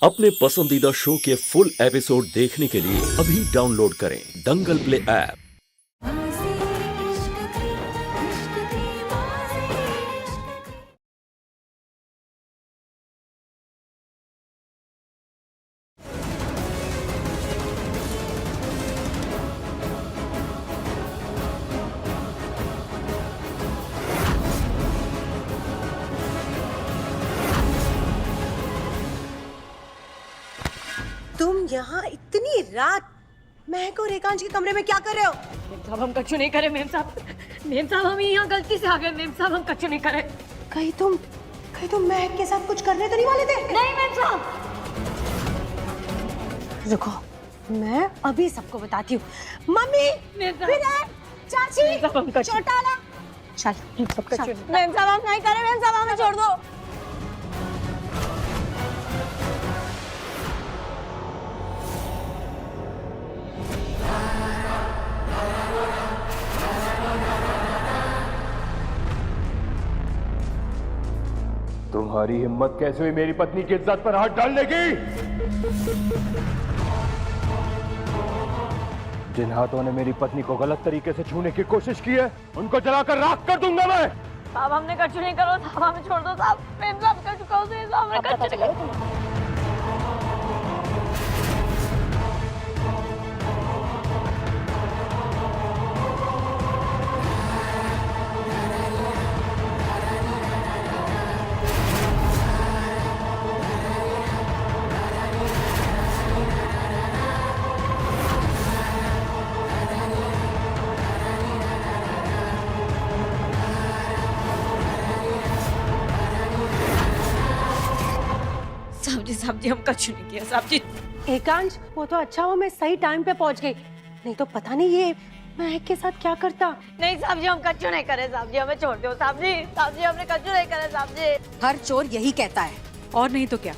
अपने पसंदीदा शो के फुल एपिसोड देखने के लिए अभी डाउनलोड करें दंगल प्ले ऐप। तुम यहाँ इतनी रात महक और एकांश के कमरे में क्या कर रहे हो? मेम साहब हम कच्चू नहीं करे। मेम साहब हम यहाँ गलती से आ गए। मेम साहब हम कच्चू नहीं करे। कहीं तुम महक के साथ कुछ करने तो नहीं वाले थे? नहीं मेम साहब। रुको, मैं अभी सबको बताती हूँ। मम्मी, विनय, चाची, चौटाला, चल। मेम साहब हम नहीं करे। मेम साहब हमें छोड़ दो। तुम्हारी हिम्मत कैसे हुई मेरी पत्नी की इज्जत पर हाथ डालने की? जिन हाथों ने मेरी पत्नी को गलत तरीके से छूने की कोशिश की है उनको जलाकर राख कर दूंगा मैं। साहब हमने कच्चू नहीं करो। साहब हमें छोड़ दो। साहब मेम साहब कर चुका हूँ। हमने कच्चू नहीं करो। साहब जी हम कच्चू नहीं किया। साहब जी एकांश, वो तो अच्छा हुआ मैं सही टाइम पे पहुंच गई, नहीं तो पता नहीं ये महक के साथ क्या करता। नहीं साहब जी हम कच्चू नहीं करे। साहब जी हमें छोड़ दो। साहब जी हमने कच्चू नहीं करे। साहब जी हर चोर यही कहता है। और नहीं तो क्या,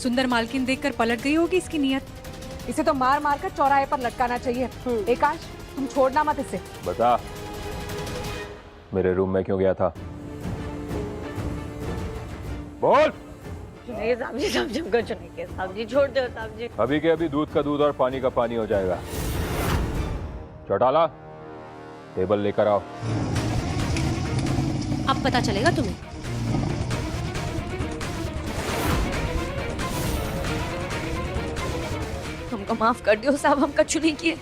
सुंदर मालकिन देखकर पलट गई होगी इसकी नीयत। इसे तो मार मार कर चौराहे पर लटकाना चाहिए। एकांश तुम छोड़ना मत इसे। बता, मेरे रूम में क्यों गया था? बोल। नहीं साहब जी हम कच्चू नहीं किया। साहब जी छोड़ दो। साहब जी अभी के अभी दूध का दूध और पानी का पानी हो जाएगा। चौटाला, टेबल लेकर आओ। अब पता चलेगा तुम्हें। हमको माफ कर दो साहब, हम कच्चू नहीं किए।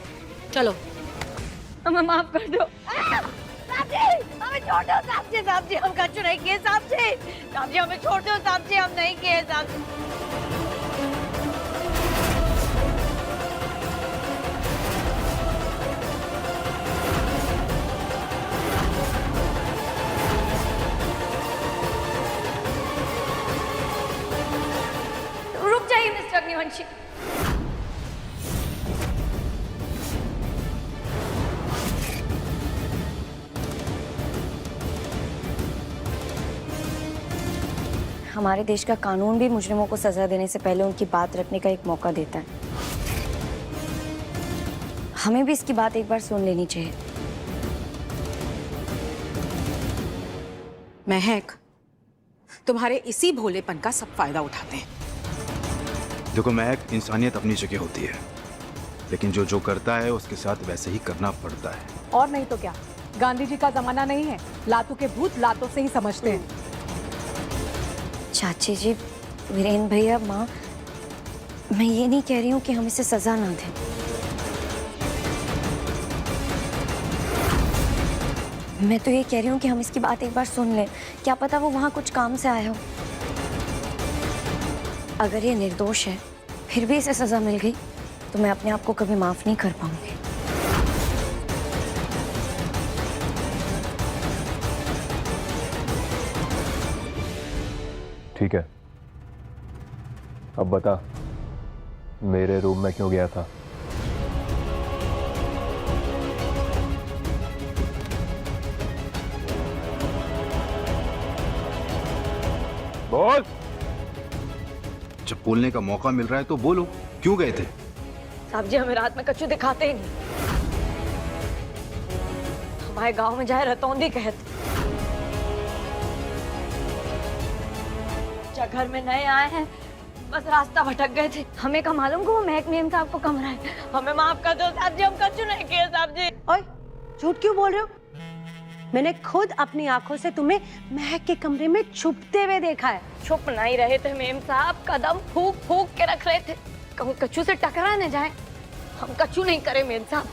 चलो हमें माफ कर दो। साहब जी हमें छोड़ दो। साहब जी हम कच्चू नहीं किए। साहब जी हमें छोड़ दो। साहब जी हम नहीं किए। साहब जी रुक जाइए मिस्टर अग्निवंशी। हमारे देश का कानून भी मुजरिमों को सजा देने से पहले उनकी बात रखने का एक मौका देता है। हमें भी इसकी बात एक बार सुन लेनी चाहिए। महक, तुम्हारे इसी भोलेपन का सब फायदा उठाते हैं। देखो महक, इंसानियत अपनी जगह होती है, लेकिन जो करता है उसके साथ वैसे ही करना पड़ता है। और नहीं तो क्या, गांधी जी का जमाना नहीं है। लातों के भूत लातों से ही समझते हैं। चाची जी, वीरेन भैया, माँ, मैं ये नहीं कह रही हूँ कि हम इसे सजा ना दें। मैं तो ये कह रही हूँ कि हम इसकी बात एक बार सुन लें। क्या पता वो वहाँ कुछ काम से आया हो। अगर ये निर्दोष है फिर भी इसे सजा मिल गई तो मैं अपने आप को कभी माफ नहीं कर पाऊंगी। ठीक है, अब बता, मेरे रूम में क्यों गया था? बोल। जब बोलने का मौका मिल रहा है तो बोलो, क्यों गए थे? साहब जी हमें रात में कच्चू दिखाते ही नहीं। हमारे गांव में जाए रतौंदी कहते। क्या घर में नए आए हैं, बस रास्ता भटक गए थे। हमें का मालूम को वो महक मेम साहब को कमरा है। हमें माफ कर दो साहब जी, हम कछु नहीं किए साहब जी। ओए, झूठ क्यों बोल रहे हो? मैंने खुद अपनी आंखों से तुम्हें महक के कमरे में छुपते हुए देखा है। छुप नहीं रहे थे मेम साहब, कदम फूक फूक के रख रहे थे, कहूँ कछु से टकरा न जाए। हम कछु नहीं करे मेम साहब।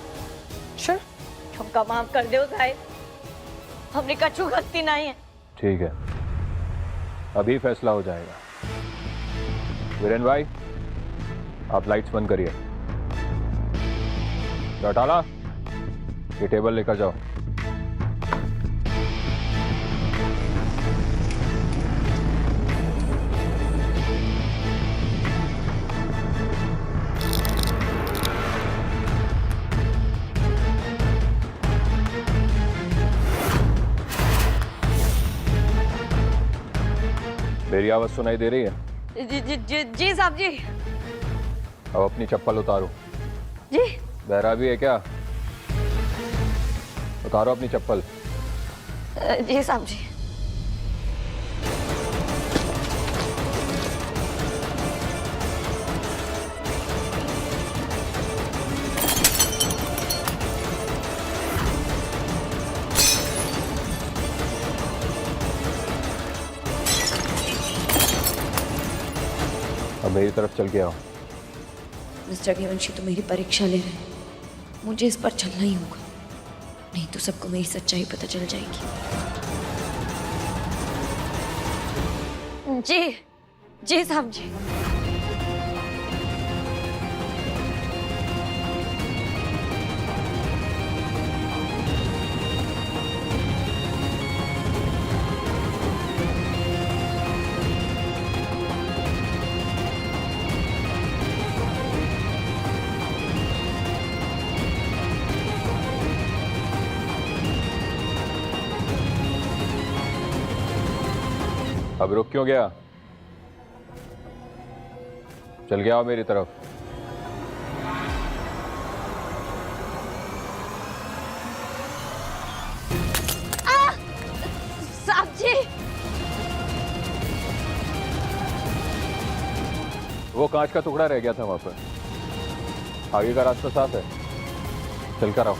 अच्छा, हमका माफ कर दो साहब, हमने कछु गलती नहीं है। ठीक है, अभी फैसला हो जाएगा। वीरेन भाई, आप लाइट्स बंद करिए। चौटाला, ये टेबल लेकर जाओ। मेरी आवाज सुनाई दे रही है? जी साहब जी। अब अपनी चप्पल उतारो। जी बहरा भी है क्या? उतारो अपनी चप्पल। जी साहब जी। अब मेरी तरफ चल के आओ। मिस्टर घेवंशी तो मेरी परीक्षा ले रहे हैं, मुझे इस पर चलना ही होगा, नहीं तो सबको मेरी सच्चाई पता चल जाएगी। जी जी साहब जी। अब रुक क्यों गया? चल गया आओ मेरी तरफ। साहब जी। वो कांच का टुकड़ा रह गया था वहां पर। आगे का रास्ता साफ है, चलकर आओ।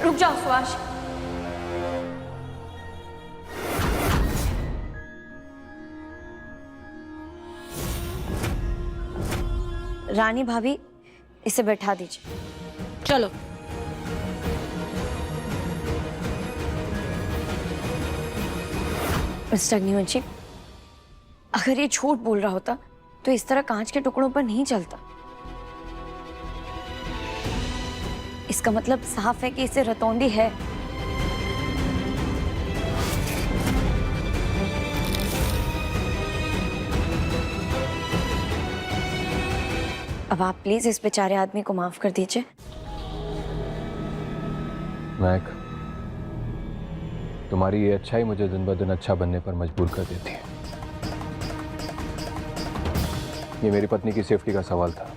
रुक जाओ सुभाष। रानी भाभी, इसे बैठा दीजिए। चलो। मिस्टर अग्निवंशी, अगर ये झूठ बोल रहा होता तो इस तरह कांच के टुकड़ों पर नहीं चलता। इसका मतलब साफ है कि इसे रतौंधी है। अब आप प्लीज इस बेचारे आदमी को माफ कर दीजिए। महक, तुम्हारी ये अच्छाई मुझे दिन ब दिन अच्छा बनने पर मजबूर कर देती है। ये मेरी पत्नी की सेफ्टी का सवाल था,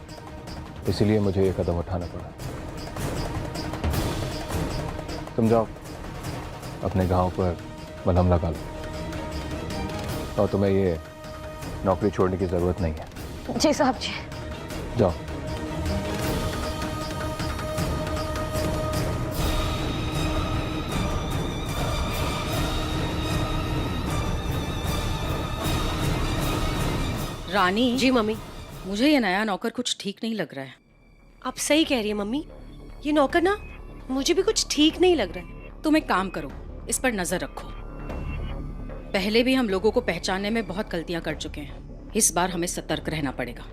इसीलिए मुझे ये कदम उठाना पड़ा। तुम जाओ, अपने गांव पर मलहम लगा लो, और तुम्हें ये नौकरी छोड़ने की जरूरत नहीं है। जी साहब जी। जाओ। रानी जी मम्मी। मुझे ये नया नौकर कुछ ठीक नहीं लग रहा है। आप सही कह रही है मम्मी, ये नौकर ना मुझे भी कुछ ठीक नहीं लग रहा है। तुम एक काम करो, इस पर नजर रखो। पहले भी हम लोगों को पहचानने में बहुत गलतियां कर चुके हैं, इस बार हमें सतर्क रहना पड़ेगा।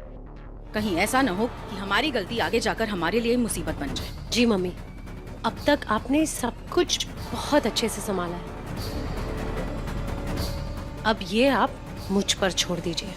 कहीं ऐसा ना हो कि हमारी गलती आगे जाकर हमारे लिए मुसीबत बन जाए। जी मम्मी, अब तक आपने सब कुछ बहुत अच्छे से संभाला है, अब ये आप मुझ पर छोड़ दीजिए।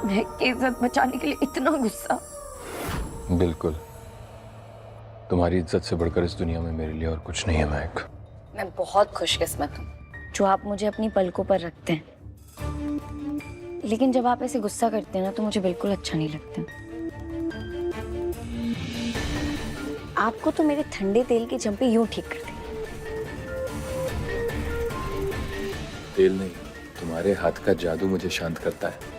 महक की इज्जत बचाने के लिए इतना गुस्सा। बिल्कुल, तुम्हारी इज्जत से बढ़कर इस दुनिया में मेरे लिए और कुछ नहीं है महक। मैं बहुत खुशकिस्मत हूँ जो आप मुझे अपनी पलकों पर रखते हैं, लेकिन जब आप ऐसे गुस्सा करते हैं ना तो मुझे बिल्कुल अच्छा नहीं लगता। आपको तो मेरे ठंडे तेल के चंपे यूं ठीक करते हैं। तेल नहीं, तुम्हारे हाथ का जादू मुझे शांत करता है।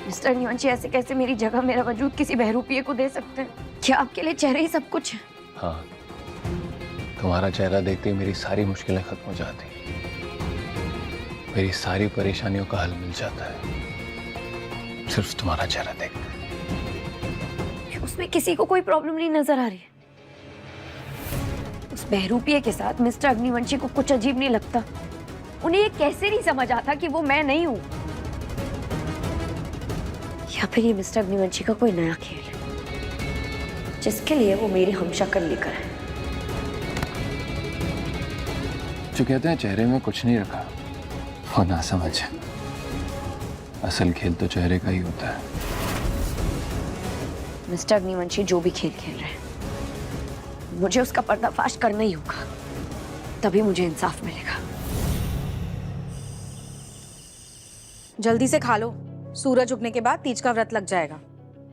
मिस्टर निवंशी ऐसे कैसे मेरी जगह मेरा वजूद किसी बहरूपिये को दे सकते हैं? क्या आपके लिए चेहरे ही सब कुछ है? हाँ, तुम्हारा चेहरा देखते ही मेरी सारी मुश्किलें खत्म हो जाती, मेरी सारी परेशानियों का हल मिल जाता है सिर्फ तुम्हारा चेहरा देखकर। उसमें किसी को कोई प्रॉब्लम नहीं नजर आ रही है। उस बहरूपिये के साथ मिस्टर अग्निवंशी को कुछ अजीब नहीं लगता। उन्हें ये कैसे नहीं समझ आता कि वो मैं नहीं हूं, या फिर ये मिस्टर अग्निवंशी का कोई नया खेल है जिसके लिए वो मेरी हमशक्ल लेकर है। जो कहते हैं चेहरे में कुछ नहीं रखा वो ना समझ है। असल खेल तो चेहरे का ही होता है। मिस्टर अग्निवंशी जो भी खेल खेल रहे हैं, मुझे उसका पर्दाफाश करना ही होगा, तभी मुझे इंसाफ मिलेगा। जल्दी से खा लो, सूरज उगने के बाद तीज का व्रत लग जाएगा,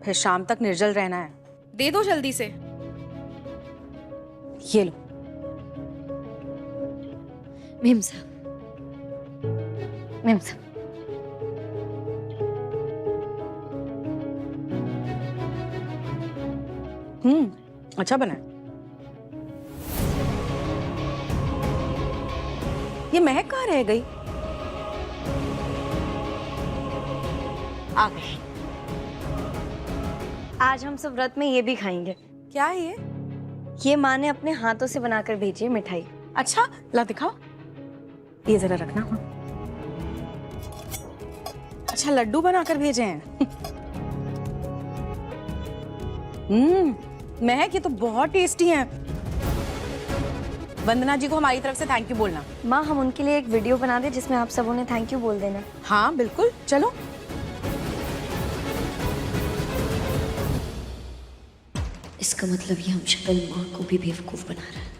फिर शाम तक निर्जल रहना है। दे दो जल्दी से। ये लो। मेम साहब, मेम साहब, अच्छा बना है। ये महक कहाँ रह गई? आ गई। आज हम सब व्रत में ये भी खाएंगे। क्या है ये? ये माँ ने अपने हाथों से बनाकर भेजी है मिठाई। अच्छा, ला दिखाओ। ये जरा रखना। अच्छा, लड्डू बनाकर भेजे हैं। महक, ये तो बहुत टेस्टी हैं। वंदना जी को हमारी तरफ से थैंक यू बोलना। माँ, हम उनके लिए एक वीडियो बना दे जिसमें आप सब उन्हें थैंक यू बोल देना। हाँ बिल्कुल, चलो। इसका मतलब ये हमशक्ल माँ को भी बेवकूफ बना रहा है।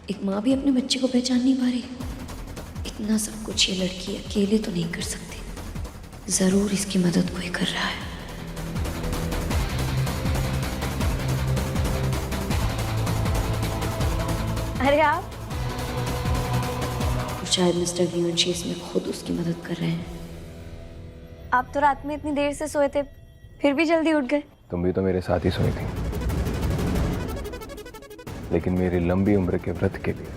एक माँ भी अपने बच्चे को पहचान नहीं पा रही। इतना सब कुछ ये लड़की अकेले तो नहीं कर सकती, जरूर इसकी मदद कोई कर रहा है। अरे आप, शायद मिस्टर अग्निवंशी इसमें खुद उसकी मदद कर रहे हैं। आप तो रात में इतनी देर से सोए थे, फिर भी जल्दी उठ गए। तुम भी तो मेरे साथ ही सोई थी, लेकिन मेरी लंबी उम्र के व्रत के लिए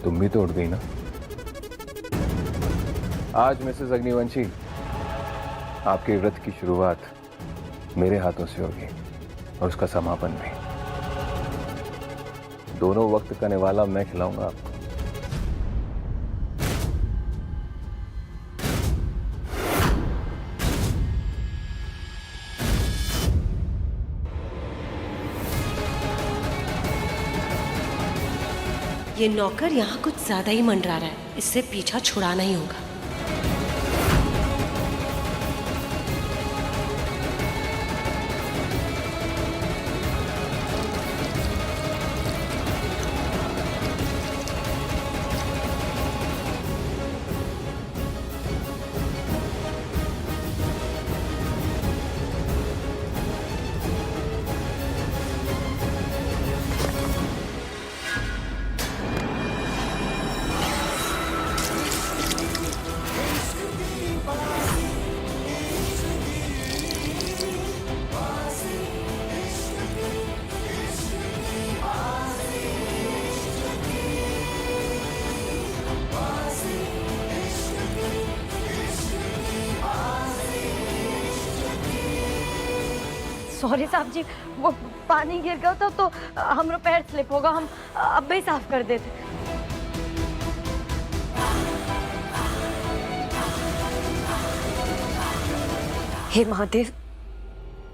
तुम भी तो उठ गई ना। आज मिसेस अग्निवंशी, आपके व्रत की शुरुआत मेरे हाथों से होगी और उसका समापन भी। दोनों वक्त का निवाला मैं खिलाऊंगा आपको। ये नौकर यहाँ कुछ ज्यादा ही मंडरा रहा है, इससे पीछा छुड़ाना ही होगा। सॉरी साहब जी, वो पानी गिर गया था तो हमारा पैर स्लिप होगा, हम अब ही साफ कर देते। हे महादेव,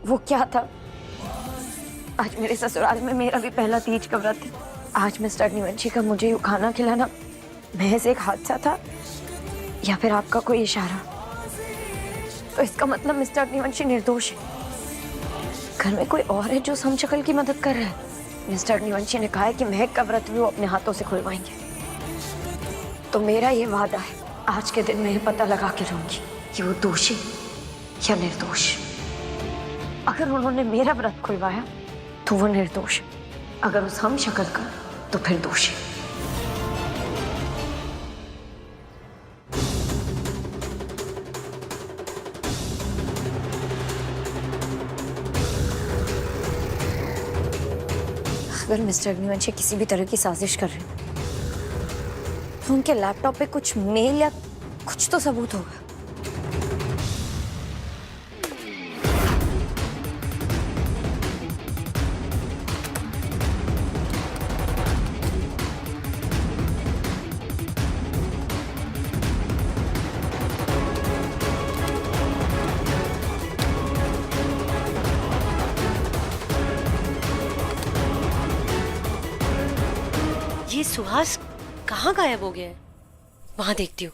वो क्या था? आज मेरे ससुराल में मेरा भी पहला तीज का व्रत है। आज मिस्टर अग्निवंशी का मुझे यूं खाना खिलाना महज एक हादसा था या फिर आपका कोई इशारा? तो इसका मतलब मिस्टर अग्निवंशी निर्दोष है। घर में कोई और है जो समशक्ल की मदद कर रहा है। मिस्टर अग्निवंशी ने कहा है कि महक का व्रत भी वो अपने हाथों से खुलवाएंगे। तो मेरा ये वादा है, आज के दिन मैं ये पता लगा के रहूंगी कि वो दोषी या निर्दोष। अगर उन्होंने मेरा व्रत खुलवाया तो वो निर्दोष, अगर उस हम शक्ल का तो फिर दोषी। अगर मिस्टर अग्निवंशी किसी भी तरह की साजिश कर रहे हैं तो उनके लैपटॉप पे कुछ मेल या कुछ तो सबूत होगा। ये सुहास कहाँ गायब हो गया है? वहां देखती हूँ।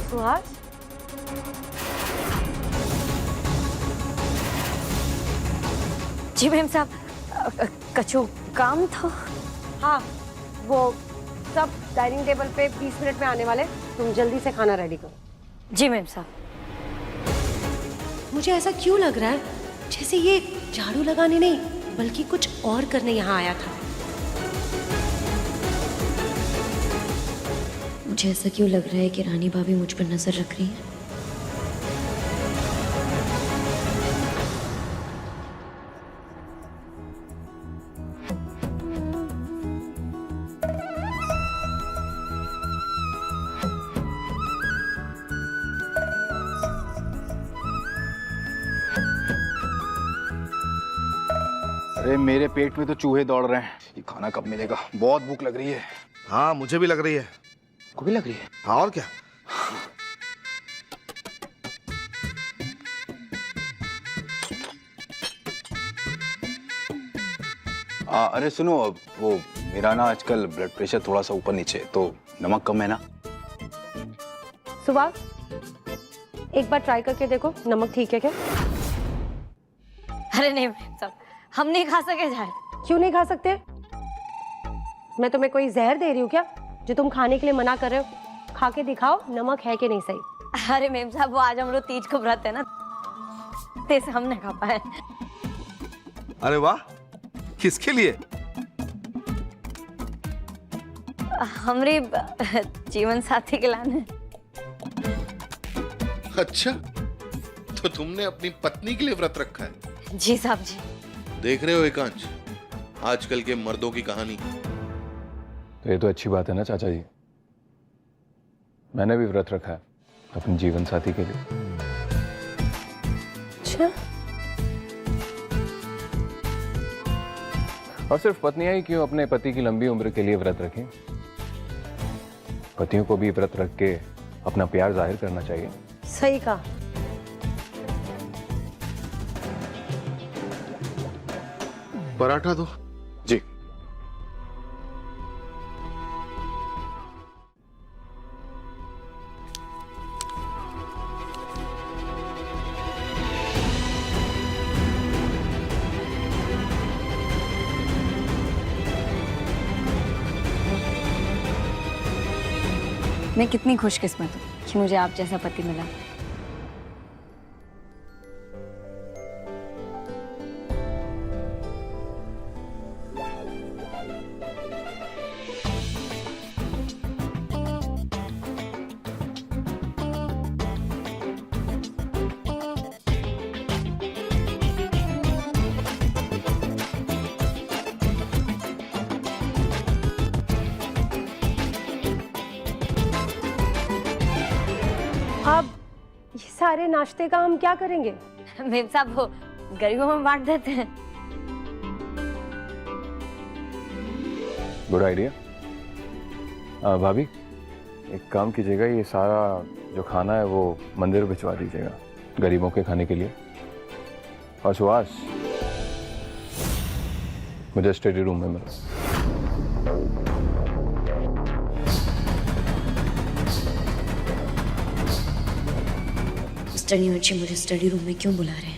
सुहास, जी मैम साहब, कछु काम था? हाँ, वो सब डाइनिंग टेबल पे 20 मिनट में आने वाले, तुम जल्दी से खाना रेडी करो। जी मैम साहब। मुझे ऐसा क्यों लग रहा है जैसे ये झाड़ू लगाने नहीं बल्कि कुछ और करने यहाँ आया था। मुझे ऐसा क्यों लग रहा है कि रानी भाभी मुझ पर नजर रख रही है? अरे मेरे पेट में तो चूहे दौड़ रहे हैं। ये खाना कब मिलेगा? बहुत भूख लग रही है। हाँ, मुझे भी लग रही है। को भी लग रही है? हाँ, और क्या। अरे सुनो, वो मेरा ना आजकल ब्लड प्रेशर थोड़ा सा ऊपर नीचे, तो नमक कम है ना? सुबह एक बार ट्राई करके देखो, नमक ठीक है क्या? अरे नहीं मैम साहब, हम नहीं खा सके जहर। क्यों नहीं खा सकते? मैं तुम्हें कोई जहर दे रही हूँ क्या जो तुम खाने के लिए मना कर रहे हो? खा के दिखाओ नमक है कि नहीं सही। अरे मैम साहब, वो आज हम लोग तीज का व्रत है ना, तो इसे हम नहीं खा पाए। अरे वाह, किसके लिए? हमारी जीवन साथी के लाने। अच्छा, तो तुमने अपनी पत्नी के लिए व्रत रखा है? जी साहब जी। देख रहे हो एकांश, आजकल के मर्दों की कहानी। तो ये तो अच्छी बात है ना चाचा जी। मैंने भी व्रत रखा है अपने जीवन साथी के लिए। अच्छा, और सिर्फ पत्नियां ही क्यों अपने पति की लंबी उम्र के लिए व्रत रखें? पतियों को भी व्रत रख के अपना प्यार जाहिर करना चाहिए। सही कहा। पराठा दो। जी। मैं कितनी खुशकिस्मत हूँ कि मुझे आप जैसा पति मिला। अब ये सारे नाश्ते का हम क्या करेंगे? मेम साहब वो गरीबों में बांट देते हैं। Good idea. भाभी एक काम कीजिएगा, ये सारा जो खाना है वो मंदिर भिजवा दीजिएगा गरीबों के खाने के लिए। और सुहास मुझे स्टडी रूम में मिलो। मिस्टर निवंशी मुझे स्टडी रूम में क्यों बुला रहे हैं?